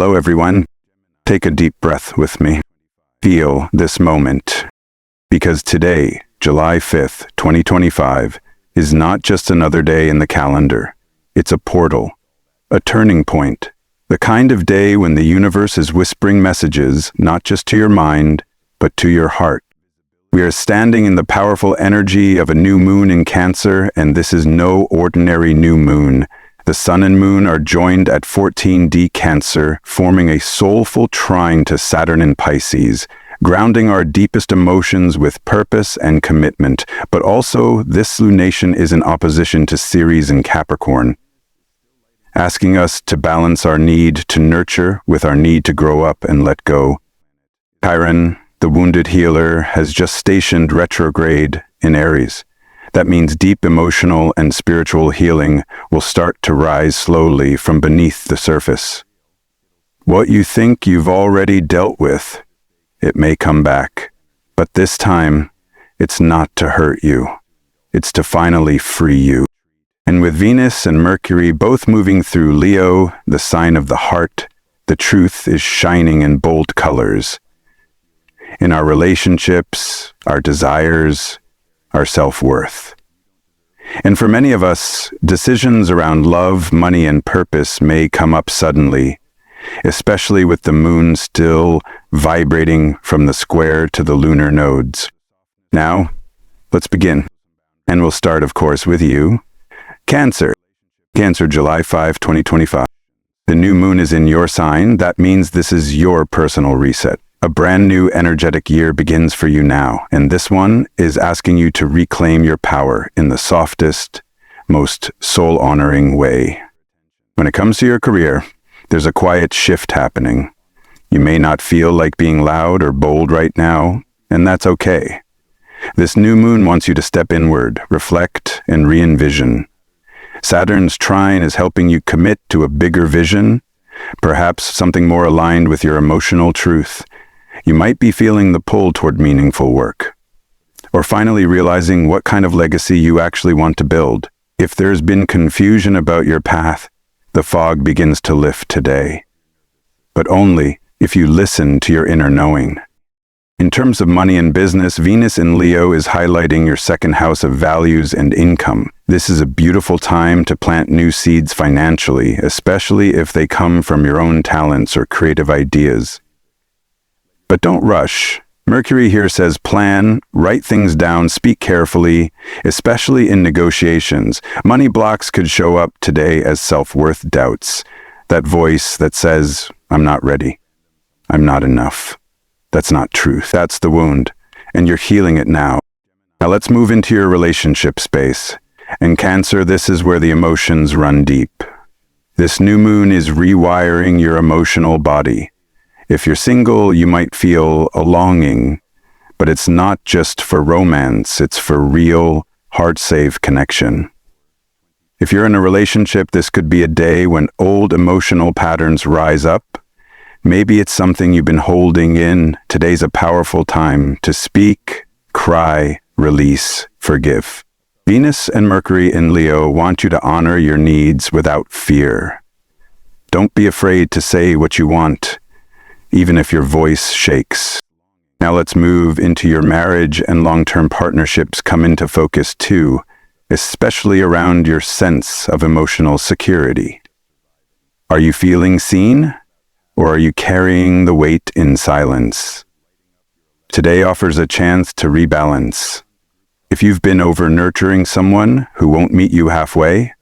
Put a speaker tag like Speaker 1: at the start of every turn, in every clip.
Speaker 1: Hello everyone. Take a deep breath with me. Feel this moment. Because today, July 5th, 2025, is not just another day in the calendar. It's a portal, a turning point, the kind of day when the universe is whispering messages not just to your mind, but to your heart. We are standing in the powerful energy of a new moon in Cancer, and this is no ordinary new moon. The sun and moon are joined at 14D Cancer, forming a soulful trine to Saturn in Pisces, grounding our deepest emotions with purpose and commitment. But also, this lunation is in opposition to Ceres in Capricorn, asking us to balance our need to nurture with our need to grow up and let go. Chiron, the wounded healer, has just stationed retrograde in Aries. That means deep emotional and spiritual healing will start to rise slowly from beneath the surface. What you think you've already dealt with, it may come back. But this time, it's not to hurt you. It's to finally free you. And with Venus and Mercury both moving through Leo, the sign of the heart, the truth is shining in bold colors. In our relationships, our desires, our self-worth. And for many of us, decisions around love, money, and purpose may come up suddenly, especially with the moon still vibrating from the square to the lunar nodes. Now, let's begin. And we'll start, of course, with you. Cancer. Cancer, July 5, 2025. The new moon is in your sign. That means this is your personal reset. A brand new energetic year begins for you now, and this one is asking you to reclaim your power in the softest, most soul-honoring way. When it comes to your career, there's a quiet shift happening. You may not feel like being loud or bold right now, and that's okay. This new moon wants you to step inward, reflect, and re-envision. Saturn's trine is helping you commit to a bigger vision, perhaps something more aligned with your emotional truth. You might be feeling the pull toward meaningful work, or finally realizing what kind of legacy you actually want to build. If there's been confusion about your path, the fog begins to lift today. But only if you listen to your inner knowing. In terms of money and business, Venus in Leo is highlighting your second house of values and income. This is a beautiful time to plant new seeds financially, especially if they come from your own talents or creative ideas. But don't rush. Mercury here says plan, write things down, speak carefully, especially in negotiations. Money blocks could show up today as self-worth doubts. That voice that says, I'm not ready. I'm not enough. That's not truth. That's the wound, and you're healing it now. Now let's move into your relationship space. And Cancer, this is where the emotions run deep. This new moon is rewiring your emotional body. If you're single, you might feel a longing, but it's not just for romance, it's for real, heart-safe connection. If you're in a relationship, this could be a day when old emotional patterns rise up. Maybe it's something you've been holding in. Today's a powerful time to speak, cry, release, forgive. Venus and Mercury in Leo want you to honor your needs without fear. Don't be afraid to say what you want, even if your voice shakes. Now let's move into your marriage, and long-term partnerships come into focus too, especially around your sense of emotional security. Are you feeling seen, or are you carrying the weight in silence? Today offers a chance to rebalance. If you've been over-nurturing someone who won't meet you halfway,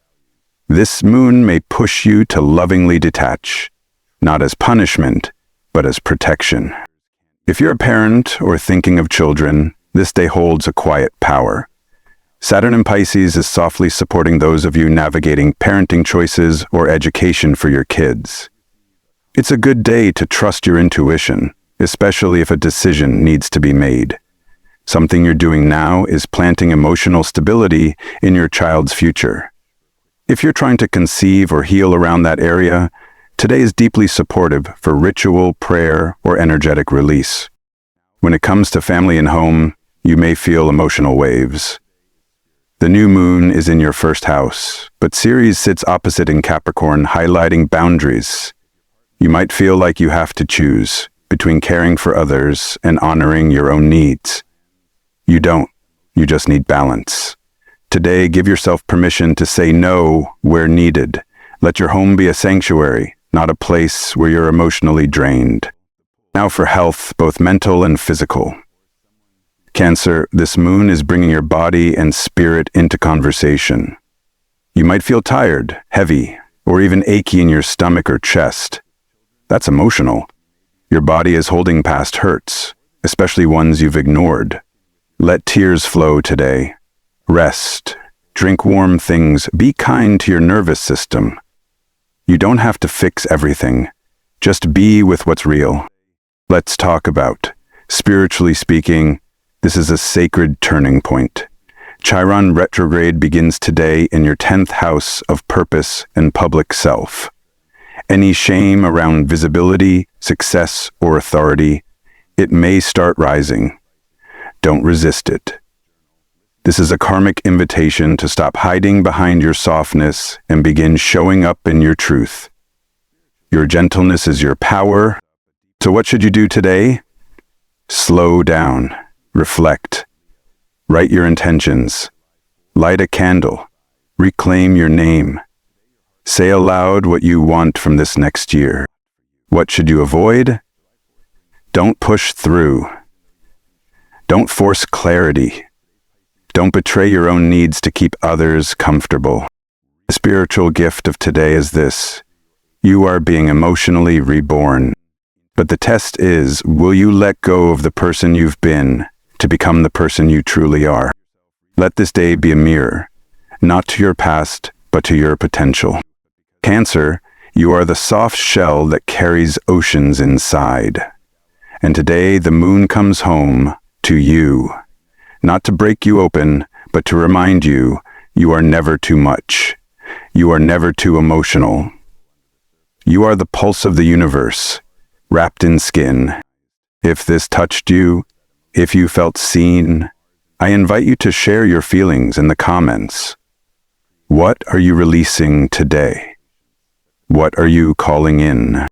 Speaker 1: this moon may push you to lovingly detach, not as punishment, but as protection. If you're a parent or thinking of children, this day holds a quiet power. Saturn in Pisces is softly supporting those of you navigating parenting choices or education for your kids. It's a good day to trust your intuition, especially if a decision needs to be made. Something you're doing now is planting emotional stability in your child's future. If you're trying to conceive or heal around that area, today is deeply supportive for ritual, prayer, or energetic release. When it comes to family and home, you may feel emotional waves. The new moon is in your first house, but Ceres sits opposite in Capricorn, highlighting boundaries. You might feel like you have to choose between caring for others and honoring your own needs. You don't. You just need balance. Today, give yourself permission to say no where needed. Let your home be a sanctuary, not a place where you're emotionally drained. Now for health, both mental and physical. Cancer, this moon is bringing your body and spirit into conversation. You might feel tired, heavy, or even achy in your stomach or chest. That's emotional. Your body is holding past hurts, especially ones you've ignored. Let tears flow today. Rest. Drink warm things. Be kind to your nervous system. You don't have to fix everything. Just be with what's real. Let's talk about, spiritually speaking, this is a sacred turning point. Chiron retrograde begins today in your 10th house of purpose and public self. Any shame around visibility, success, or authority, it may start rising. Don't resist it. This is a karmic invitation to stop hiding behind your softness and begin showing up in your truth. Your gentleness is your power. So what should you do today? Slow down. Reflect. Write your intentions. Light a candle. Reclaim your name. Say aloud what you want from this next year. What should you avoid? Don't push through. Don't force clarity. Don't betray your own needs to keep others comfortable. The spiritual gift of today is this: you are being emotionally reborn. But the test is, will you let go of the person you've been to become the person you truly are? Let this day be a mirror, not to your past, but to your potential. Cancer, you are the soft shell that carries oceans inside. And today the moon comes home to you, not to break you open, but to remind you, you are never too much. You are never too emotional. You are the pulse of the universe, wrapped in skin. If this touched you, if you felt seen, I invite you to share your feelings in the comments. What are you releasing today? What are you calling in?